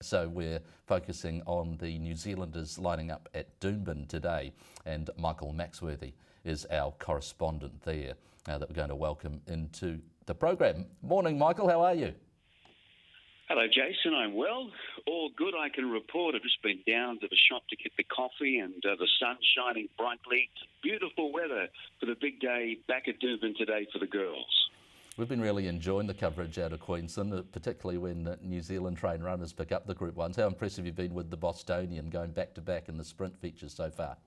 So we're focusing on the New Zealanders lining up at Doomben today, and Michael Maxworthy is our correspondent there that we're going to welcome into the program. Morning, Michael, how are you? Hello, Jason. I'm well. All good, I can report. I've just been down to the shop to get the coffee and the sun shining brightly. Beautiful weather for the big day back at Doomben today for the girls. We've been really enjoying the coverage out of Queensland, particularly when New Zealand train runners pick up the Group 1s. How impressive you've been with the Bostonian going back-to-back in the sprint features so far?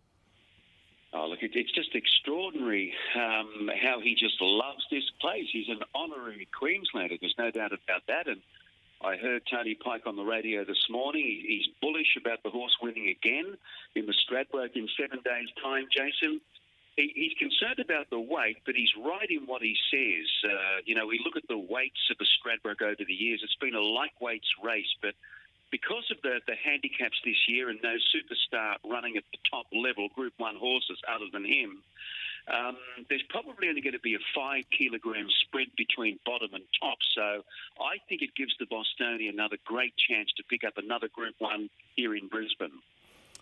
Oh, look, it's just extraordinary how he just loves this place. He's an honorary Queenslander, there's no doubt about that. And I heard Tony Pike on the radio this morning. He's bullish about the horse winning again in the Stradbroke in 7 days' time, Jason. He's concerned about the weight, but he's right in what he says. We look at the weights of the Stradbroke over the years. It's been a lightweights race, but because of the handicaps this year and no superstar running at the top level, Group 1 horses other than him, there's probably only going to be a 5 kilogram spread between bottom and top. So I think it gives the Bostonian another great chance to pick up another Group 1 here in Brisbane.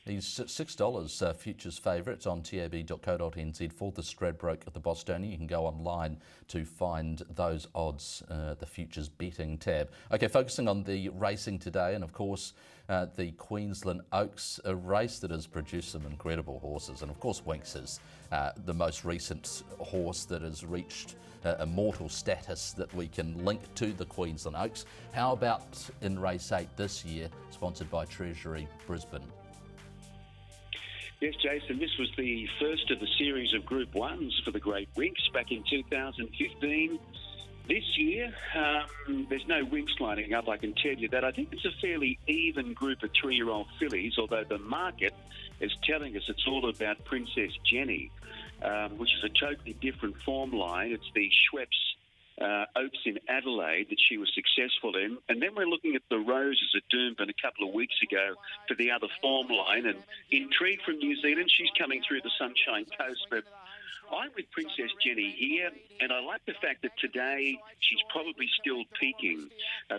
He's $6 futures favourites on tab.co.nz for the Stradbroke at the Bostonian. You can go online to find those odds, the futures betting tab. Okay, focusing on the racing today, and of course the Queensland Oaks, a race that has produced some incredible horses. And of course Winx is the most recent horse that has reached immortal status that we can link to the Queensland Oaks. How about in race 8 this year, sponsored by Treasury Brisbane? Yes, Jason, this was the first of the series of Group 1s for the Great Winx back in 2015. This year, there's no Winx lining up, I can tell you that. I think it's a fairly even group of 3-year-old fillies, although the market is telling us it's all about Princess Jenny, which is a totally different form line. It's the Schweppes Oaks in Adelaide that she was successful in. And then we're looking at the Roses at Doomben a couple of weeks ago for the other form line. And Intrigue from New Zealand, she's coming through the Sunshine Coast. But I'm with Princess Jenny here, and I like the fact that today she's probably still peaking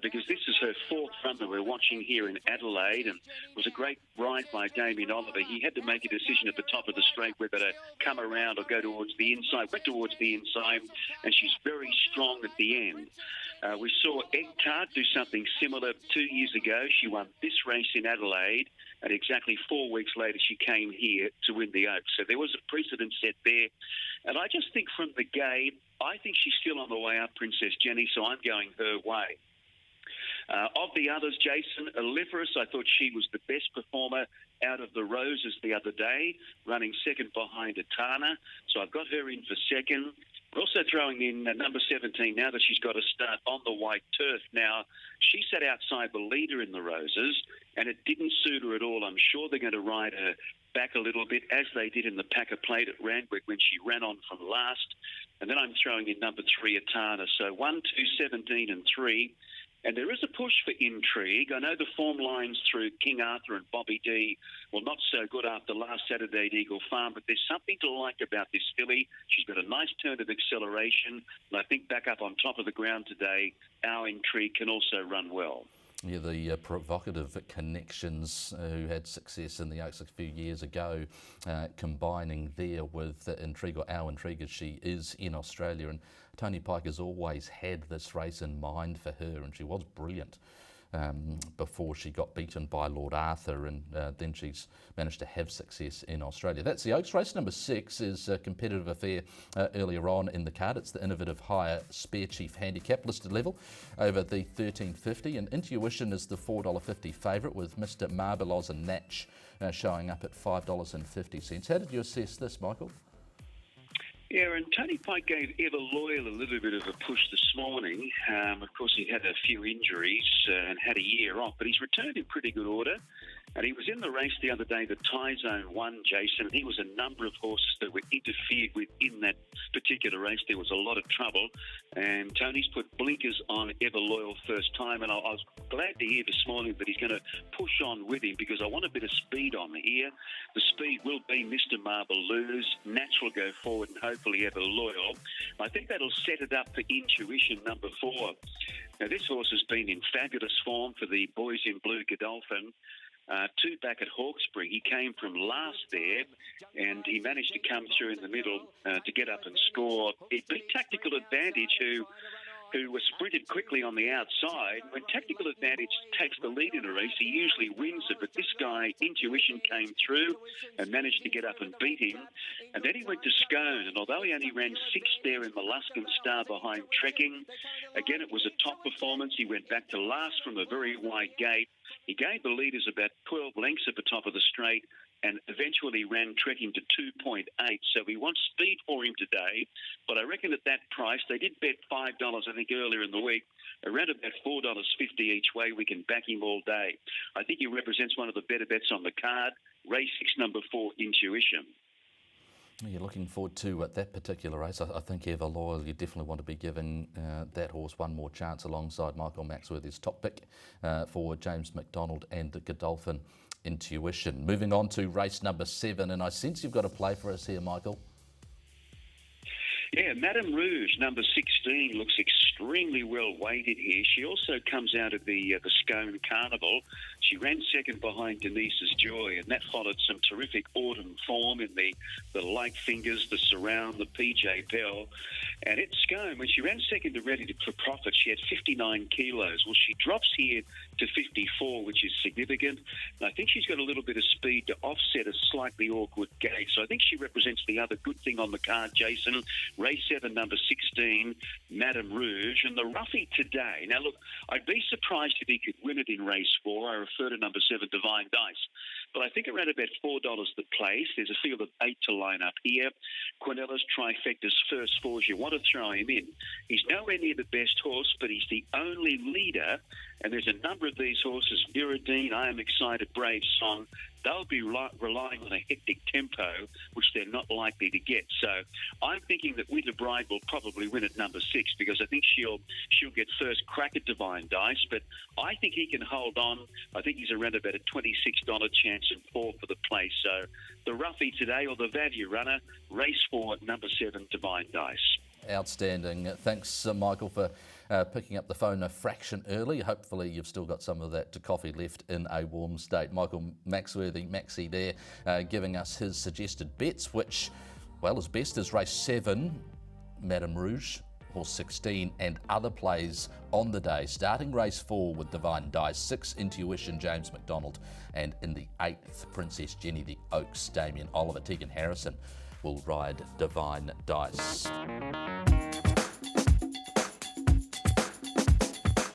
because this is her 4th run that we're watching here in Adelaide, and it was a great ride by Damien Oliver. He had to make a decision at the top of the straight whether to come around or go towards the inside. Went towards the inside, and she's very strong at the end. We saw Egg Tart do something similar 2 years ago. She won this race in Adelaide, and exactly 4 weeks later she came here to win the Oaks. So there was a precedent set there. And I just think from the gate, I think she's still on the way up, Princess Jenny, so I'm going her way. Of the others, Jason, Oliferous, I thought she was the best performer out of the Roses the other day, running second behind Atana. So I've got her in for second. We're also throwing in number 17 now that she's got to start on the white turf. Now, she sat outside the leader in the Roses, and it didn't suit her at all. I'm sure they're going to ride her back a little bit, as they did in the Packer Plate at Randwick when she ran on from last. And then I'm throwing in number 3, Atana. So 1, 2, 17 and 3. And there is a push for Intrigue. I know the form lines through King Arthur and Bobby D were not so good after last Saturday at Eagle Farm, but there's something to like about this filly. She's got a nice turn of acceleration, and I think back up on top of the ground today, our Intrigue can also run well. Yeah, the provocative connections who had success in the Oaks a few years ago, combining there with Intrigue, or our Intrigue as she is in Australia. And Tony Pike has always had this race in mind for her, and she was brilliant before she got beaten by Lord Arthur, and then she's managed to have success in Australia. That's the Oaks. Race number 6 is a competitive affair earlier on in the card. It's the innovative higher Spare Chief handicap listed level over the 1350, and Intuition is the $4.50 favourite, with Mr. Marbelos and Natch showing up at $5.50. How did you assess this, Michael? Yeah, and Tony Pike gave Ever Loyal a little bit of a push this morning. Of course, he had a few injuries and had a year off, but he's returned in pretty good order. And he was in the race the other day, the Tie Zone 1, Jason. He was a number of horses that were interfered with in that particular race. There was a lot of trouble. And Tony's put blinkers on Ever Loyal first time. And I was glad to hear this morning that he's going to push on with him, because I want a bit of speed on here. The speed will be Mr. Marble Lose. Natch will go forward and hopefully ever loyal. I think that'll set it up for Intuition number 4. Now, this horse has been in fabulous form for the boys in blue Godolphin. 2 back at Hawkesbury. He came from last there, and he managed to come through in the middle to get up and score. It beat Tactical Advantage, who was sprinted quickly on the outside. When Tactical Advantage takes the lead in a race, he usually wins it. But this guy, Intuition, came through and managed to get up and beat him. And then he went to Scone, and although he only ran 6th there in Molluscan Star behind Trekking, again, it was a top performance. He went back to last from a very wide gate. He gave the leaders about 12 lengths at the top of the straight and eventually ran Trekking to 2.8. So we want speed for him today. But I reckon at that price, they did bet $5, I think, earlier in the week, around about $4.50 each way. We can back him all day. I think he represents one of the better bets on the card. Race 6, number 4, Intuition. You're looking forward to that particular race. I think Ever Loyal, you definitely want to be giving that horse one more chance alongside Michael Maxworthy's top pick for James McDonald and the Godolphin Intuition. Moving on to race number 7, and I sense you've got a play for us here, Michael. Yeah, Madame Rouge, number 16, looks extremely well weighted here. She also comes out of the Scone Carnival. She ran second behind Denise's Joy, and that followed some terrific autumn form in the Light Fingers, the Surround, the PJ Bell. And at Scone, when she ran second to Ready for Profit, she had 59 kilos. Well, she drops here to 54, which is significant. And I think she's got a little bit of speed to offset a slightly awkward gate. So I think she represents the other good thing on the card, Jason. Race 7, number 16, Madame Rouge. And the roughie today. Now, look, I'd be surprised if he could win it in race 4. I refer to number 7, Divine Dice. But I think around about $4 the place. There's a field of 8 to line up here. Quinellas Trifecta's first 4s. You want to throw him in. He's nowhere near the best horse, but he's the only leader. And there's a number of these horses, Viridine, I Am Excited, Brave Song. They'll be relying on a hectic tempo, which they're not likely to get. So I'm thinking that Winter Bride will probably win at number 6 because I think she'll get first crack at Divine Dice. But I think he can hold on. I think he's around about a $26 chance and 4 for the place. So the roughie today, or the value runner, race 4, number 7, Divine Dice. Outstanding. Thanks, Michael, for picking up the phone a fraction early. Hopefully you've still got some of that coffee left in a warm state. Michael Maxworthy, Maxie there, giving us his suggested bets, which, well, as best as race 7, Madame Rouge, horse 16, and other plays on the day. Starting race 4 with Divine Dice, 6 Intuition, James McDonald, and in the 8th, Princess Jenny, the Oaks, Damien Oliver. Tegan Harrison will ride Divine Dice.